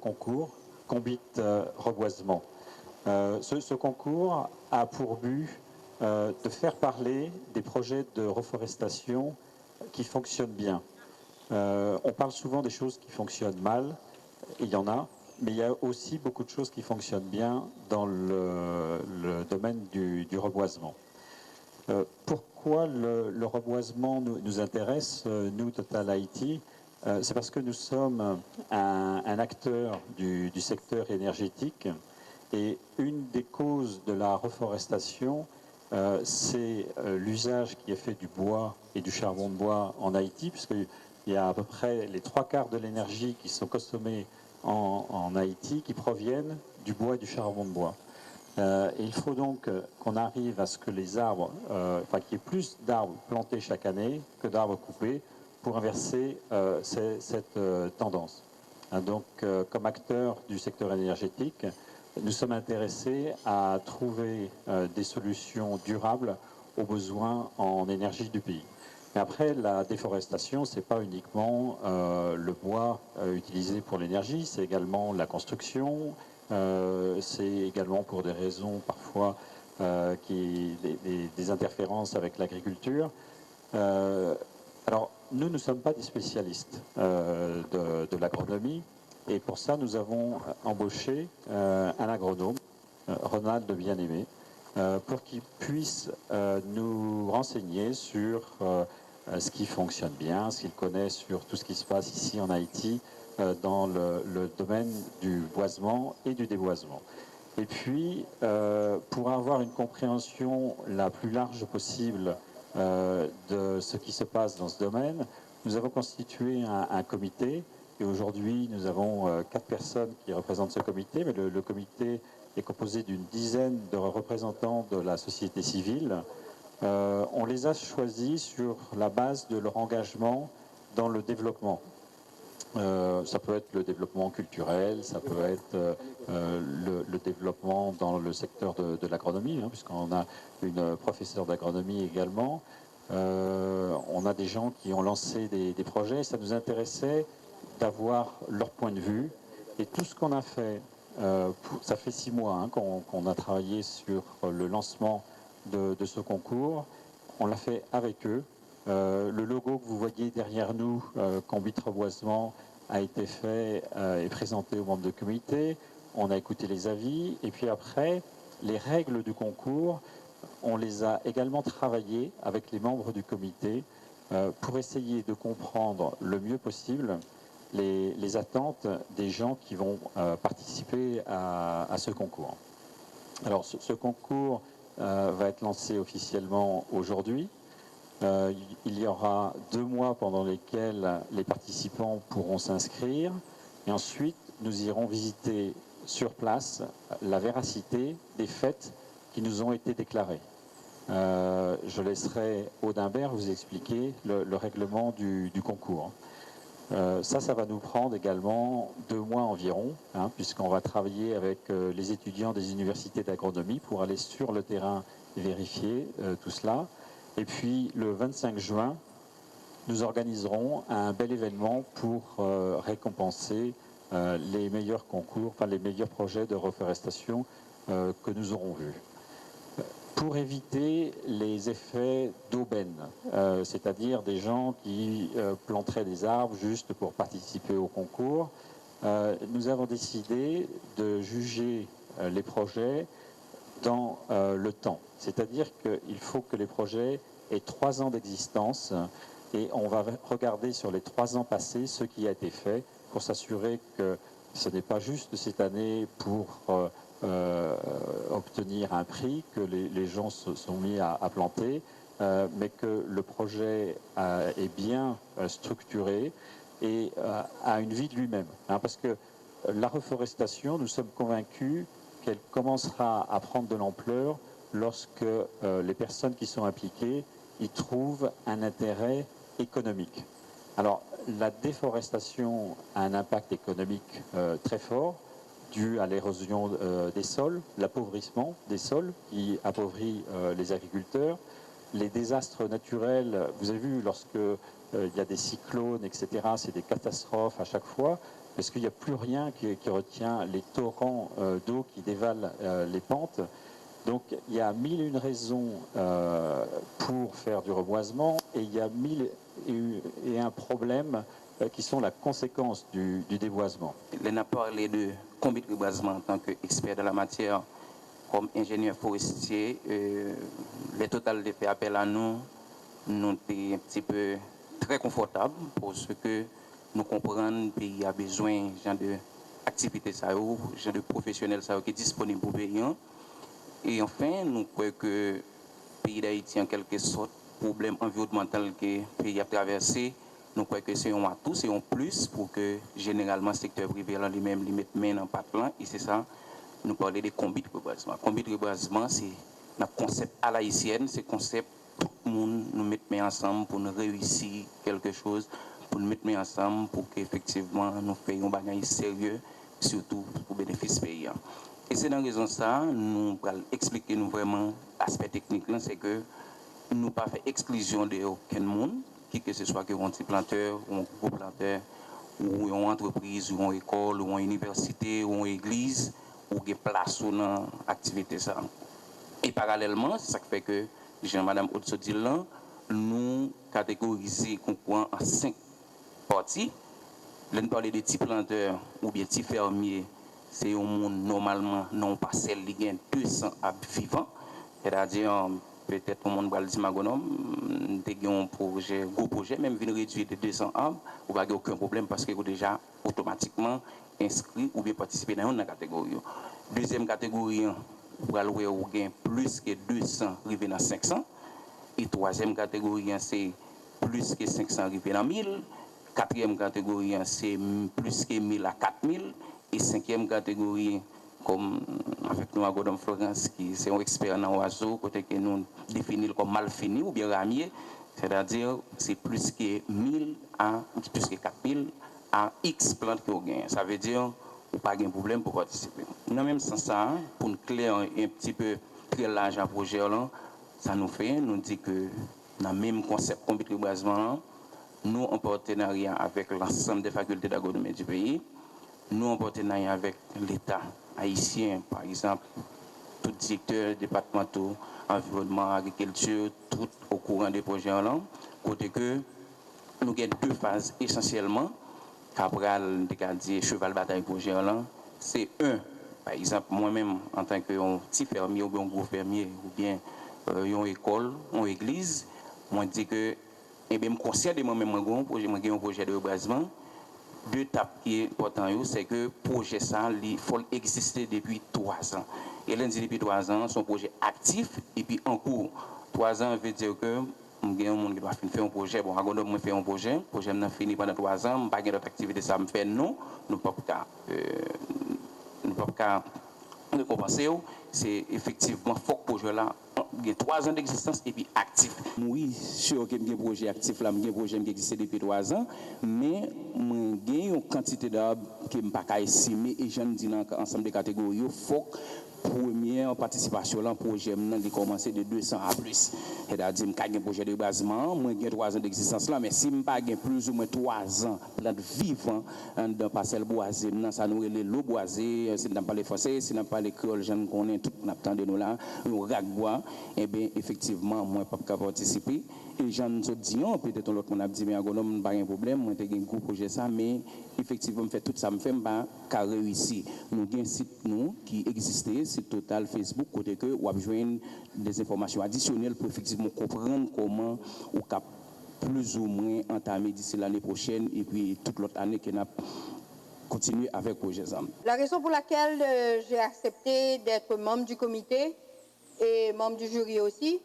concours Combit Reboisement. Ce concours a pour but de faire parler des projets de reforestation qui fonctionnent bien. On parle souvent des choses qui fonctionnent mal, il y en a, mais il y a aussi beaucoup de choses qui fonctionnent bien dans le domaine du reboisement. Pourquoi le reboisement nous intéresse, nous, Total IT? C'est parce que nous sommes un acteur du secteur énergétique et une des causes de la reforestation, c'est l'usage qui est fait du bois et du charbon de bois en Haïti, puisqu'il y a à peu près les 3/4 de l'énergie qui sont consommées en Haïti qui proviennent du bois et du charbon de bois. Et il faut donc qu'on arrive à ce que les arbres, qu'il y ait plus d'arbres plantés chaque année que d'arbres coupés pour inverser cette tendance. Donc, comme acteur du secteur énergétique, nous sommes intéressés à trouver des solutions durables aux besoins en énergie du pays. Mais après, la déforestation, ce n'est pas uniquement le bois utilisé pour l'énergie, c'est également la construction, c'est également pour des raisons parfois des interférences avec l'agriculture. Alors, nous ne sommes pas des spécialistes de l'agronomie, et pour ça, nous avons embauché un agronome, Ronald de Bien-Aimé, pour qu'il puisse nous renseigner sur ce qui fonctionne bien, ce qu'il connaît sur tout ce qui se passe ici en Haïti, dans le domaine du boisement et du déboisement. Et puis, pour avoir une compréhension la plus large possible de ce qui se passe dans ce domaine, nous avons constitué un comité. Et aujourd'hui, nous avons 4 personnes qui représentent ce comité, mais le comité est composé d'une dizaine de représentants de la société civile. On les a choisis sur la base de leur engagement dans le développement. Ça peut être le développement culturel, ça peut être le développement dans le secteur de l'agronomie, puisqu'on a une professeure d'agronomie également. On a des gens qui ont lancé des projets. Ça nous intéressait d'avoir leur point de vue. Et tout ce qu'on a fait, ça fait 6 mois qu'on a travaillé sur le lancement de ce concours. On l'a fait avec eux. Le logo que vous voyez derrière nous, Combit Reboisement, a été fait et présenté aux membres de comité. On a écouté les avis. Et puis après, les règles du concours, on les a également travaillées avec les membres du comité pour essayer de comprendre le mieux possible les attentes des gens qui vont participer à ce concours. Alors, ce concours va être lancé officiellement aujourd'hui. Il y aura 2 mois pendant lesquels les participants pourront s'inscrire. Et ensuite, nous irons visiter sur place la véracité des faits qui nous ont été déclarés. Je laisserai Audimbert vous expliquer le règlement du concours. Ça va nous prendre également 2 mois environ, puisqu'on va travailler avec les étudiants des universités d'agronomie pour aller sur le terrain et vérifier tout cela. Et puis le 25 juin, nous organiserons un bel événement pour récompenser les meilleurs concours, les meilleurs projets de reforestation que nous aurons vus. Pour éviter les effets d'aubaine, c'est-à-dire des gens qui planteraient des arbres juste pour participer au concours, nous avons décidé de juger les projets dans le temps. C'est-à-dire qu'il faut que les projets aient 3 ans d'existence et on va regarder sur les 3 ans passés ce qui a été fait pour s'assurer que ce n'est pas juste cette année pour obtenir un prix que les gens se sont mis à planter, mais que le projet est bien structuré et a une vie de lui-même. Parce que la reforestation, nous sommes convaincus qu'elle commencera à prendre de l'ampleur lorsque les personnes qui sont impliquées y trouvent un intérêt économique. Alors, la déforestation a un impact économique très fort, dû à l'érosion des sols, l'appauvrissement des sols qui appauvrit les agriculteurs, les désastres naturels. Vous avez vu, lorsque il y a des cyclones, etc., c'est des catastrophes à chaque fois. parce qu'il n'y a plus rien qui retient les torrents d'eau qui dévalent les pentes. Donc il y a 1001 raisons pour faire du reboisement et il y a 1001 problèmes qui sont la conséquence du déboisement. On a parlé de combat de reboisement en tant qu'expert de la matière, comme ingénieur forestier. Les total de fait appel à nous, nous sommes un petit peu très confortables parce que nous comprenons que le pays a besoin d'activités, de professionnels qui sont disponibles pour le pays. Et enfin, nous croyons que le pays d'Haïti, en quelque sorte, problème environnemental que le pays a traversé, nous croyons que c'est un atout, c'est un plus pour que généralement le secteur privé lui-même lui mette main dans le patin. Et c'est ça, nous parlons des combis de reboisement. Combis de reboisement, c'est un concept à l'haïtienne, c'est un concept tout le monde nous mettre main ensemble pour nous réussir quelque chose, pour nous mettre main ensemble pour qu'effectivement nous fassions un bagage sérieux, surtout pour le bénéfice pays. Et c'est dans la raison de ça, nous allons expliquer nous vraiment l'aspect technique, c'est que nous ne pas faire exclusion de aucun monde, qui que ce soit un petit planteur, ou un gros planteur, ou une entreprise, ou une école, ou une université, ou une église, ou une place ou dans l'activité. Et parallèlement, c'est ça qui fait que, Jean-Madame Otso-Dillan, nous catégorisons en 5 parties. Là, nous parlons de petits planteurs ou bien petits fermiers. C'est un monde normalement non parcelle qui gagne 200 arbres vivants. C'est-à-dire, peut-être le monde va le dire, magonome, un projet, gros projet, même venir réduire de 200 arbres, vous n'avez aucun problème parce que vous déjà automatiquement inscrit ou bien participé dans une catégorie. Deuxième catégorie, vous avez plus que 200 arrivé dans 500. Et troisième catégorie, c'est plus que 500 arrivé dans 1000. Quatrième catégorie, c'est plus que 1000 à 4000. Et cinquième catégorie, comme avec nous à Godom Florence, qui c'est un expert dans l'oiseau, côté que nous définissons comme mal fini ou bien ramier, c'est-à-dire c'est plus que 1000 à plus que 4000 à X plantes que vous gagnez. Ça veut dire que pas de problème pour participer. Dans même sens ça, pour nous clair un petit peu très large à projet là, ça nous fait, nous dit que dans le même concept de reboisement, nous en partenariat avec l'ensemble des facultés d'agronomie du pays, nous en partenariat avec l'État haïtien, par exemple, tout directeur départementaux, environnement, agriculture, tout au courant des projets là, côté que nous avons 2 phases essentiellement, Cabral, dit cheval bataille projet là, c'est par exemple, moi-même, en tant que petit fermier ou bien un gros fermier, ou bien une école, une église, moi je dis que, eh bien, je me considère de moi-même un projet de reboisement. 2 étapes qui sont importantes, c'est que le projet ça, il faut exister depuis 3 ans. Et lundi depuis 3 ans, son projet actif et puis en cours. 3 ans veut dire que il y a un monde qui doit faire un projet. Bon, avant de faire un projet, le projet n'a fini pendant 3 ans, je n'ai pas d'autres activités, ça me fait non, nous ne pouvons pas récompenser. C'est effectivement faut que le projet là il y a 3 ans d'existence et puis actif. Oui, sûr que j'ai un projet actif là, j'ai un projet qui existe depuis 3 ans, mais j'ai une quantité d'arbres que je ne peux pas estimer et j'en dis dans l'ensemble des catégories. Il faut première participation dans le projet qui commence de 200 à plus. C'est-à-dire que j'ai un projet de basement, moi j'ai 3 ans d'existence là, mais si je n'ai pas plus ou moins 3 ans plantes vivantes dans la parcelle boisée, ça nous est l'eau boisée, si nous n'avons pas les français, si nous n'avons pas les créoles, je connais tout, nous attendons nous là, nous rac bois, et bien effectivement, moi je ne peux pas participer. Et j'en dis, peut-être l'autre on a dit, mais agronome, pas de problème, moi j'ai un gros projet ça, mais effectivement, fait tout ça, me fait pas qu'à réussir. Nous avons un site nous qui existait, site total Facebook, côté que on a besoin des informations additionnelles pour effectivement comprendre comment on cap plus ou moins entamer d'ici l'année prochaine et puis toute l'autre année qu'on a continué avec le projet ZAM. La raison pour laquelle j'ai accepté d'être membre du comité et membre du jury aussi,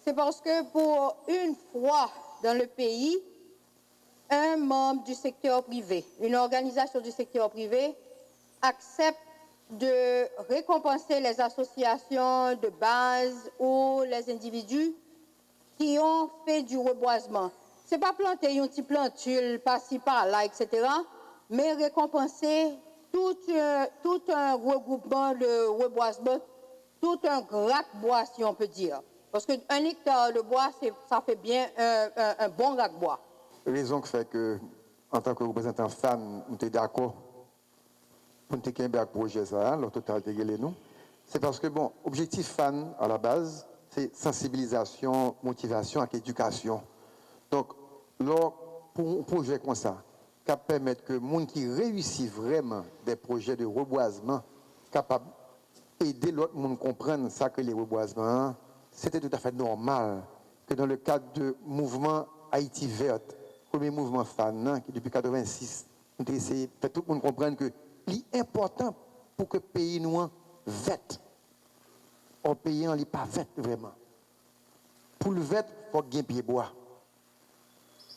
c'est parce que pour une fois dans le pays, un membre du secteur privé, une organisation du secteur privé accepte de récompenser les associations de base ou les individus qui ont fait du reboisement. Ce n'est pas planter une petite plantule par-ci, par-là, etc., mais récompenser tout un regroupement de reboisement, tout un rack-bois, si on peut dire. Parce qu'un hectare de bois, ça fait bien un bon rack-bois. Raison qui fait que en tant que représentant fan, nous sommes d'accord pour nous faire un projet, ça, le total de nous. C'est parce que, bon, objectif fan, à la base, c'est sensibilisation, motivation et éducation. Donc, là, pour un projet comme ça, qui permet que les gens qui réussissent vraiment des projets de reboisement, capable d'aider l'autre monde à comprendre ça que les reboisements, c'était tout à fait normal que dans le cadre du mouvement Haïti Verte, premier mouvement fan, qui depuis 1986, nous avons essayé de faire tout le monde comprendre que l'important pour que le pays nous vête, en payant les pas vête vraiment. Pour le vête, il faut bien pied bois.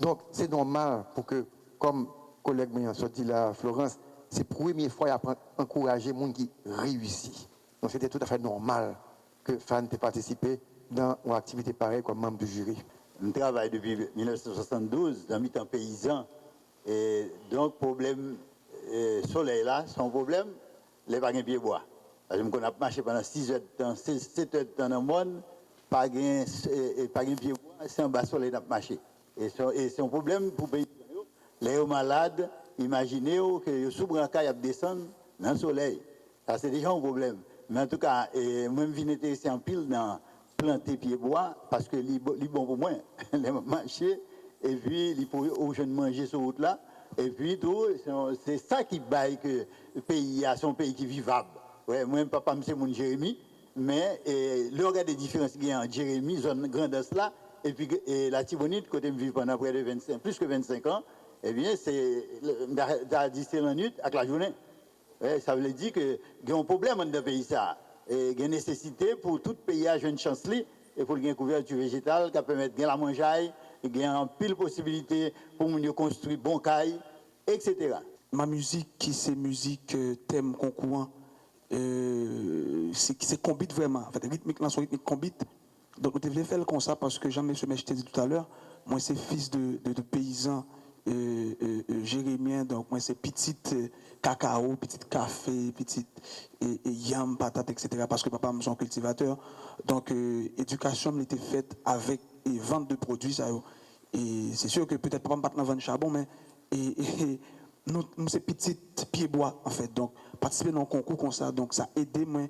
Donc, c'est normal pour que, comme collègue m'a sorti là, Florence, c'est la première fois qu'il encourager les gens qui réussissent. Donc, c'était tout à fait normal que Fan ait participé dans une activité pareille comme membre du jury. Je travaille depuis 1972 dans le temps paysan. Et donc, problème soleil là, son problème, les pas de pied bois. Parce que je marché pendant 6 heures de temps, 7 heures de temps dans le monde, pas de pied bois, c'est un bas soleil qui a marché. Et c'est un problème pour les paysans. Les malades, imaginez que les sous-brancas descendent dans le soleil. Ça, c'est déjà un problème. Mais en tout cas, moi, je viens ici en pile dans planter pied bois parce que c'est bon pour moi. Les marcher et puis aux jeunes manger sur route là. Et puis tout, c'est ça qui baille que le pays a son pays qui est vivable. Ouais, moi, papa, c'est mon Jérémy. Mais le regard des différences qu'il y a en Jérémy, zone grandesse là, et puis la Tibonite, côté me vivre pendant près de 25, plus que 25 ans, eh bien, c'est la nuit avec la journée. Ouais, ça veut dire qu'il y a un problème dans le pays. Ça. Et il y a une nécessité pour tout pays à jouer une chance et pour une couverture végétale qui permet de la manger, il y a un pile possibilité pour construire bon caille, etc. Ma musique, qui c'est musique thème concourant, c'est combite vraiment. En fait, rythmique, là, son rythmique combite. Donc, je voulais faire comme ça parce que Jean-Michel, je t'ai dit tout à l'heure, moi, c'est fils de paysans jérémien, donc moi, c'est petite cacao, petite café, petite yam, patate, etc. Parce que papa me sont cultivateur. Donc, éducation m'a été faite avec vente de produits. Ça, et c'est sûr que peut-être papa ne vendre charbon, mais nous, c'est petit pied bois, en fait. Donc, participer dans un concours comme ça, donc ça aide moi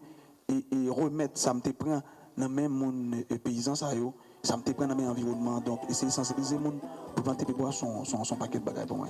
et remettre, ça me prend dans même mon paysan, ça me prend dans mes environnements. Donc, essayer de sensibiliser les gens pour planter pied bois, son paquet de bagages pour moi.